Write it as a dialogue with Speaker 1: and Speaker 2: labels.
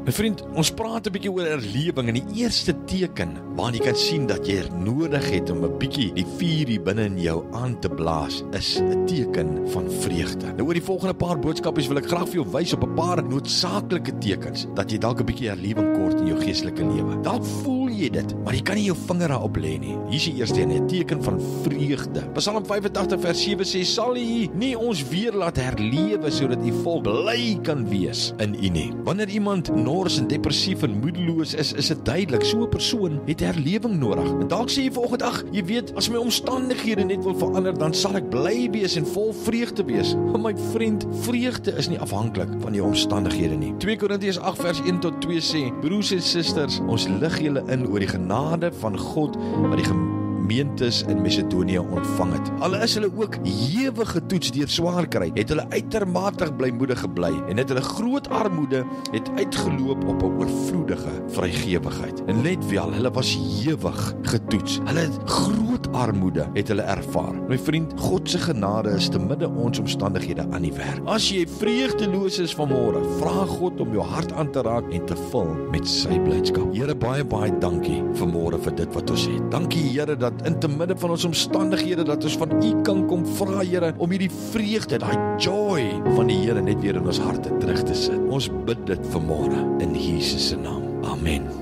Speaker 1: My vriend, ons praat 'n bietjie oor herlewing en die eerste teken waarin jy kan sien dat jy nodig het om 'n bietjie die vuur hier binne in jou aan te blaas, is 'n teken van vreugde. Nou oor die volgende paar boodskapies wil ek graag vir jou wys op 'n paar noodsaaklike tekens dat jy dalk 'n bietjie herlewing kort in jou geestelike lewe. Dalk voel jy dit, maar jy kan nie jou vinger daarop lê nie. Hier is die eerste een, 'n teken van vreugde. Psalm 85 vers 7 sê, sal U nie ons weer laat herlewe sodat U volk bly kan wees in U nie. Wanneer iemand nors en depressief en moedeloos is dit duidelik, so 'n persoon het herlewing nodig. En dalk sê jy vanoggend, ag, jy weet, as my omstandighede net wil verander, dan sal ek bly wees en vol vreugde wees. Maar my vriend, vreugde is nie afhanklik van jou omstandighede nie. 2 Korintiërs 8 vers 1 tot 2 sê, broers en susters, ons lig julle in oor die genade van God wat die gemeentes in Macedonië ontvang het. Al is hulle ook ewig getoets deur swaar kry, het hulle uitermate blymoedig gebly en het hulle groot armoede het uitgeloop op 'n oorvloedige vrygewigheid. En let wel, hulle was ewig getoets. Hulle het groot armoede het hulle ervaar. My vriend, God se genade is te midde ons omstandighede aan die werk. As jy vreugdeloos is vanmôre, vra God om jou hart aan te raak en te vul met sy blydskap. Here, baie dankie vanmôre vir dit wat ons het. Dankie Here dat in te midde van ons omstandighede dat ons van U kan kom vra, Here, om hierdie vreugde, daai joy van die Here net weer in ons harte terug te sit. Ons bid dit vanmôre in Jesus se naam. Amen.